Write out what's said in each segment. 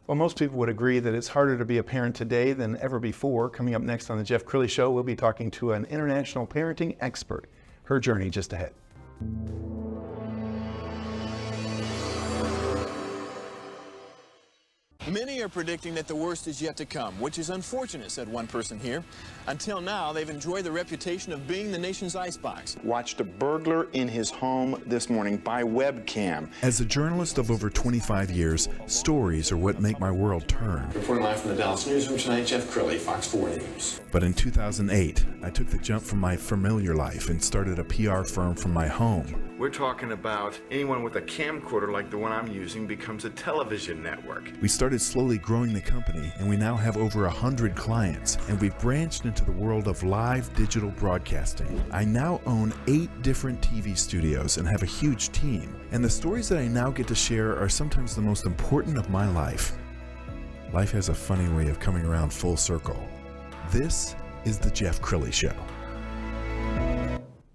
Well, most people would agree that it's harder to be a parent today than ever before. Coming up next on the Jeff Crilley Show, we'll be talking to an international parenting expert. Her journey just ahead. Many are predicting that the worst is yet to come, which is unfortunate, said one person here. Until now, they've enjoyed the reputation of being the nation's icebox. Watched a burglar in his home this morning by webcam. As a journalist of over 25 years, stories are what make my world turn. Reporting live from the Dallas newsroom tonight, Jeff Crilley, Fox 4 News. But in 2008, I took the jump from my familiar life and started a PR firm from my home. We're talking about anyone with a camcorder like the one I'm using becomes a television network. We started slowly growing the company, and we now have over 100 clients, and we've branched into the world of live digital broadcasting. I now own 8 different TV studios and have a huge team, and the stories that I now get to share are sometimes the most important of my life. Life has a funny way of coming around full circle. This is the Jeff Crilley Show.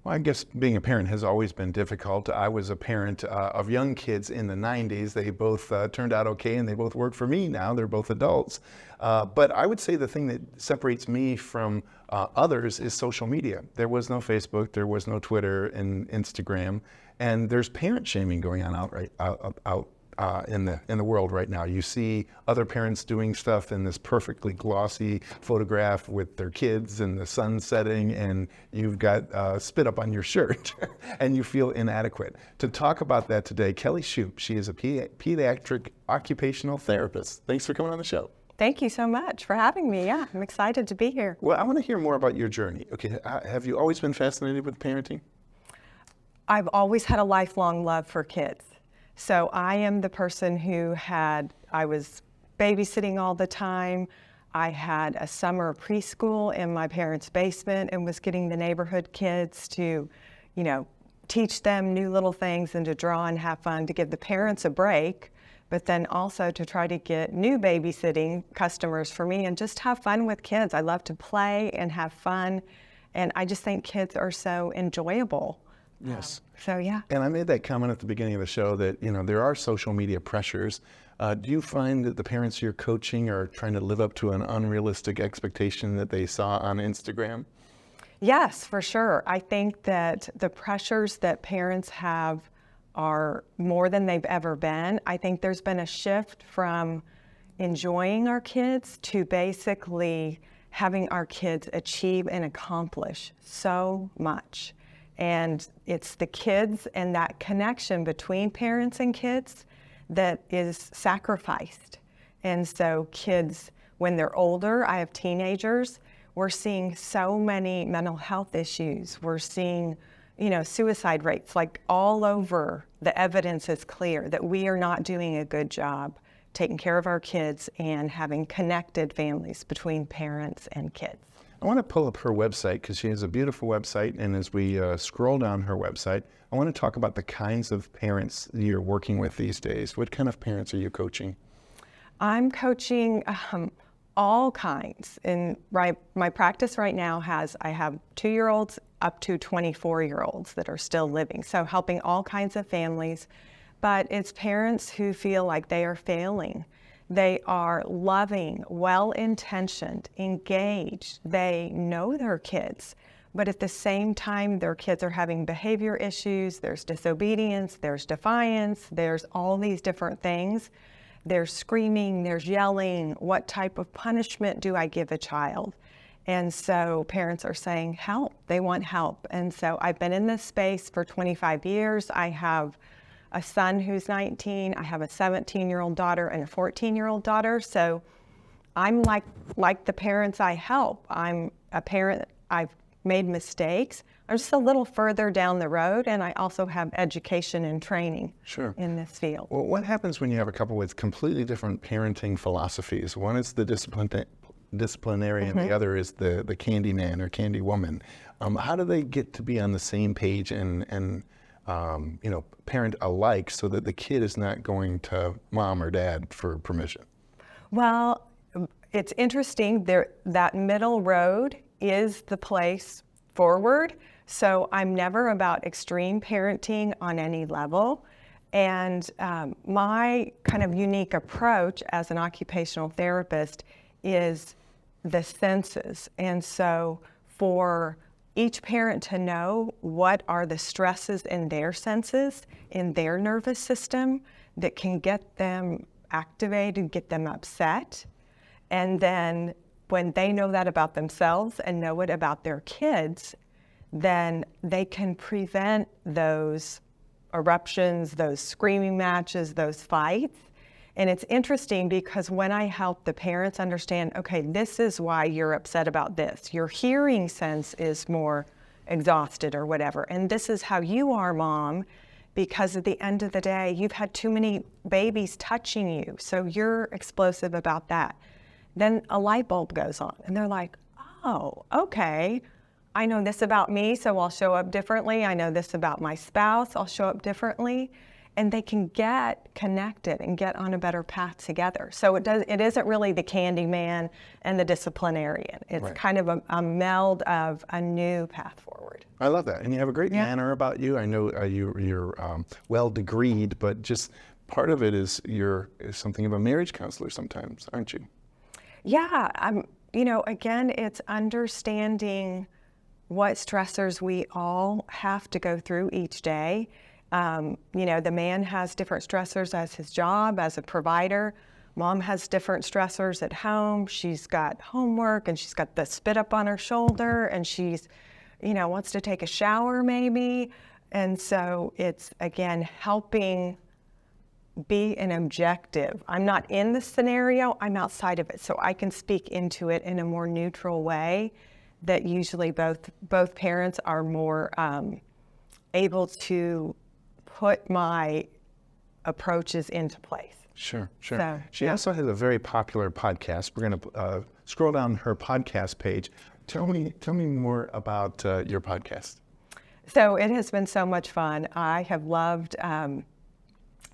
Well, I guess being a parent has always been difficult. I was a parent of young kids in the 90s. They both turned out okay, and they both work for me now. They're both adults. But I would say the thing that separates me from others is social media. There was no Facebook, there was no Twitter and Instagram, and there's parent shaming going on out in the world right now. You see other parents doing stuff in this perfectly glossy photograph with their kids and the sun setting, and you've got spit up on your shirt and you feel inadequate. To talk about that today, Kelly Shoup. She is a pediatric occupational therapist. Thanks for coming on the show. Thank you so much for having me. Yeah, I'm excited to be here. Well, I want to hear more about your journey. Okay, have you always been fascinated with parenting? I've always had a lifelong love for kids. So I am the person who I was babysitting all the time. I had a summer preschool in my parents' basement and was getting the neighborhood kids to, teach them new little things and to draw and have fun, to give the parents a break, but then also to try to get new babysitting customers for me and just have fun with kids. I love to play and have fun, and I just think kids are so enjoyable. Yes. So yeah. And I made that comment at the beginning of the show that, there are social media pressures. Do you find that the parents you're coaching are trying to live up to an unrealistic expectation that they saw on Instagram? Yes, for sure. I think that the pressures that parents have are more than they've ever been. I think there's been a shift from enjoying our kids to basically having our kids achieve and accomplish so much. And it's the kids and that connection between parents and kids that is sacrificed. And so kids, when they're older, I have teenagers, we're seeing so many mental health issues. We're seeing, suicide rates, like all over. The evidence is clear that we are not doing a good job taking care of our kids and having connected families between parents and kids. I want to pull up her website because she has a beautiful website, and as we scroll down her website, I want to talk about the kinds of parents you're working with these days. What kind of parents are you coaching? I'm coaching all kinds. And my practice right now I have 2-year-olds up to 24-year-olds that are still living, so helping all kinds of families. But it's parents who feel like they are failing. They are loving, well-intentioned, engaged. They know their kids, but at the same time, their kids are having behavior issues. There's disobedience, there's defiance, there's all these different things. There's screaming, there's yelling. What type of punishment do I give a child? And so parents are saying help. They want help. And so I've been in this space for 25 years. I have a son who's 19, I have a 17-year-old daughter and a 14-year-old daughter. So I'm like the parents I help. I'm a parent, I've made mistakes. I'm just a little further down the road, and I also have education and training in this field. Well, what happens when you have a couple with completely different parenting philosophies? One is the disciplinarian, and the other is the candy man or candy woman. How do they get to be on the same page and parent alike so that the kid is not going to mom or dad for permission? Well, it's interesting. That middle road is the place forward. So I'm never about extreme parenting on any level. And my kind of unique approach as an occupational therapist is the senses. And so for each parent to know what are the stresses in their senses, in their nervous system, that can get them activated, get them upset. And then when they know that about themselves and know it about their kids, then they can prevent those eruptions, those screaming matches, those fights. And it's interesting because when I help the parents understand, okay, this is why you're upset about this. Your hearing sense is more exhausted or whatever. And this is how you are, Mom, because at the end of the day, you've had too many babies touching you. So you're explosive about that. Then a light bulb goes on and they're like, oh, okay. I know this about me, so I'll show up differently. I know this about my spouse, I'll show up differently. And they can get connected and get on a better path together. So it isn't really the candy man and the disciplinarian. It's Right. kind of a meld of a new path forward. I love that. And you have a great Yeah. manner about you. I know you're well-degreed, but just part of it is you're something of a marriage counselor sometimes, aren't you? Yeah, again, it's understanding what stressors we all have to go through each day. The man has different stressors as his job, as a provider. Mom has different stressors at home. She's got homework and she's got the spit up on her shoulder and she's, wants to take a shower maybe. And so it's, again, helping be an objective. I'm not in the scenario, I'm outside of it. So I can speak into it in a more neutral way that usually both parents are more able to put my approaches into place. Sure. So, She yeah. also has a very popular podcast. We're going to scroll down her podcast page. Tell me more about your podcast. So it has been so much fun. I have loved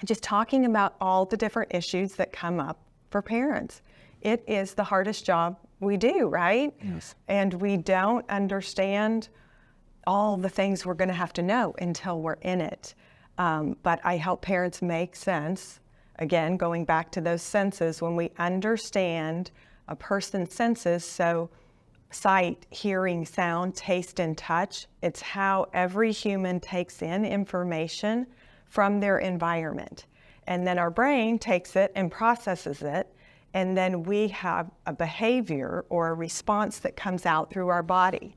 just talking about all the different issues that come up for parents. It is the hardest job we do, right? Yes. And we don't understand all the things we're going to have to know until we're in it. But I help parents make sense. Again, going back to those senses, when we understand a person's senses, so sight, hearing, sound, taste, and touch, it's how every human takes in information from their environment. And then our brain takes it and processes it, and then we have a behavior or a response that comes out through our body.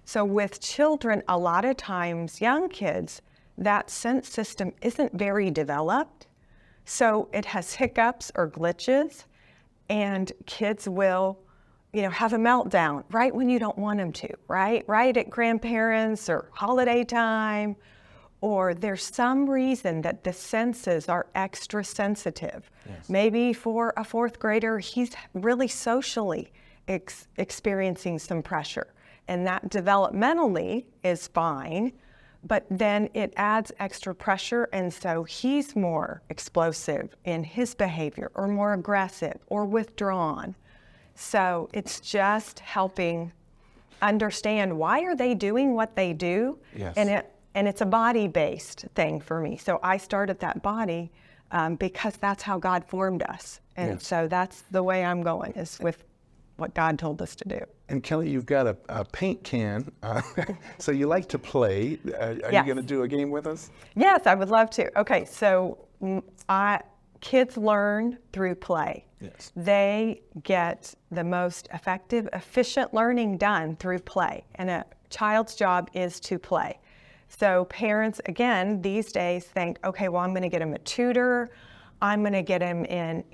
So with children, a lot of times, young kids, that sense system isn't very developed. So it has hiccups or glitches, and kids will, have a meltdown right when you don't want them to, right? Right at grandparents or holiday time, or there's some reason that the senses are extra sensitive. Yes. Maybe for a fourth grader, he's really socially experiencing some pressure, and that developmentally is fine. But then it adds extra pressure, and so he's more explosive in his behavior or more aggressive or withdrawn. So it's just helping understand why are they doing what they do. Yes. And it's a body-based thing for me. So I start at that body because that's how God formed us. And Yes. so that's the way I'm going, is with what God told us to do. And Kelly, you've got a paint can, so you like to play. Are you Yes. going to do a game with us? Yes, I would love to. Okay, so kids learn through play. Yes. They get the most effective, efficient learning done through play. And a child's job is to play. So parents, again, these days think, okay, well, I'm going to get him a tutor. I'm going to get him in,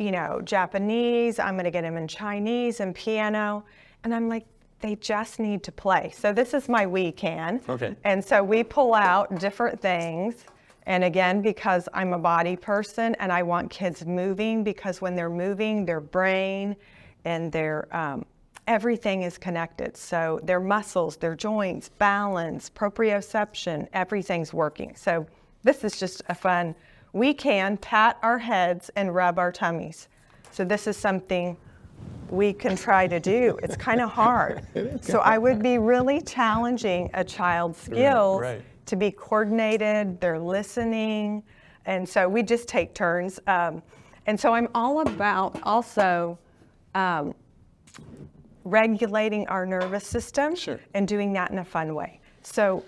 Japanese. I'm going to get him in Chinese and piano. And I'm like, they just need to play. So this is my we can. Okay. And so we pull out different things. And again, because I'm a body person and I want kids moving, because when they're moving, their brain and their everything is connected. So their muscles, their joints, balance, proprioception, everything's working. So this is just a fun, we can pat our heads and rub our tummies. So this is something we can try to do. It's kind of hard. So I would be really challenging a child's skills Right. to be coordinated, they're listening, And so we just take turns. And so I'm all about also regulating our nervous system and doing that in a fun way. So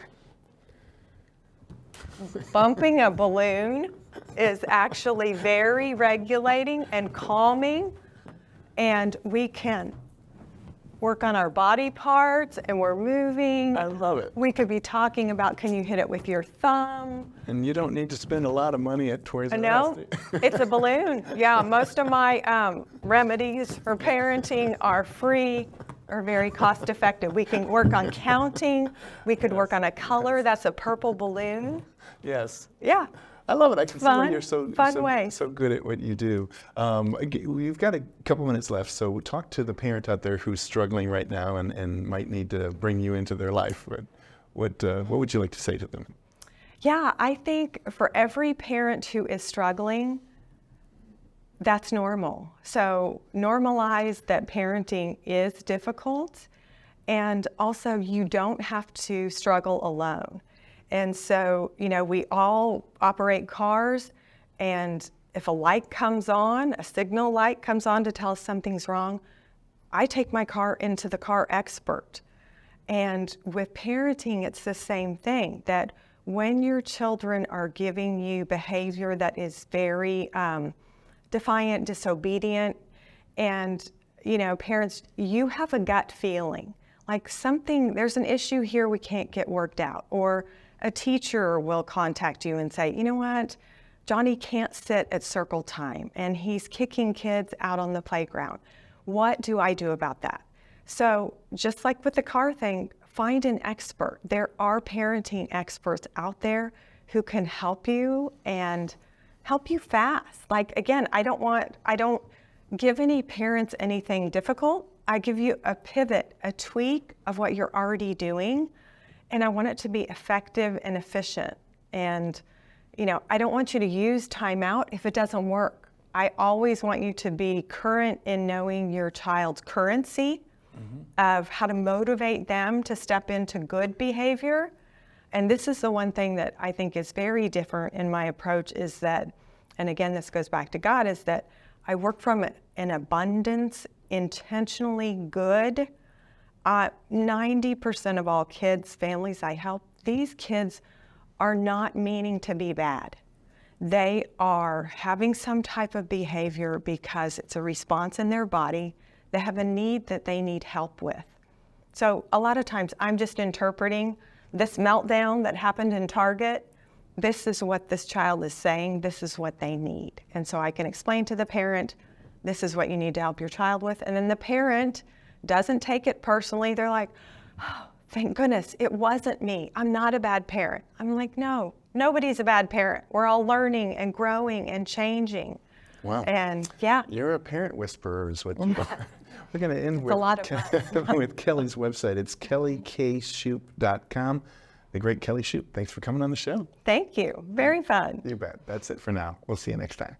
bumping a balloon is actually very regulating and calming, and we can work on our body parts and we're moving. I love it. We could be talking about, can you hit it with your thumb? And you don't need to spend a lot of money at Toys R Us. No, it's a balloon. Yeah, most of my remedies for parenting are free or very cost effective. We can work on counting. We could work on a color. That's a purple balloon. Yes. Yeah. I love it. I can see why you're Fun way. so good at what you do. We've got a couple minutes left, so talk to the parent out there who's struggling right now and might need to bring you into their life. What would you like to say to them? Yeah, I think for every parent who is struggling, that's normal. So normalize that parenting is difficult, and also you don't have to struggle alone. And so, you know, we all operate cars, and if a light comes on, a signal light comes on to tell us something's wrong, I take my car into the car expert. And with parenting, it's the same thing, that when your children are giving you behavior that is very defiant, disobedient, and, you know, parents, you have a gut feeling, like there's an issue here we can't get worked out, or a teacher will contact you and say, you know what, Johnny can't sit at circle time and he's kicking kids out on the playground. What do I do about that? So just like with the car thing, find an expert. There are parenting experts out there who can help you and help you fast. Like, again, I don't give any parents anything difficult. I give you a pivot, a tweak of what you're already doing. And I want it to be effective and efficient. And, you know, I don't want you to use timeout if it doesn't work. I always want you to be current in knowing your child's currency of how to motivate them to step into good behavior. And this is the one thing that I think is very different in my approach is that, and again, this goes back to God, is that I work from an abundance, intentionally good. 90% of all kids, families I help, these kids are not meaning to be bad. They are having some type of behavior because it's a response in their body. They have a need that they need help with. So a lot of times I'm just interpreting this meltdown that happened in Target. This is what this child is saying. This is what they need. And so I can explain to the parent, this is what you need to help your child with. And then the parent doesn't take it personally. They're like, oh, thank goodness, it wasn't me. I'm not a bad parent. I'm like, no, nobody's a bad parent. We're all learning and growing and changing. Wow. And yeah. You're a parent whisperer is what you are. We're going to end with, a lot of with Kelly's website. It's kellykshoup.com. The great Kelly Shoup. Thanks for coming on the show. Thank you. Very fun. You bet. That's it for now. We'll see you next time.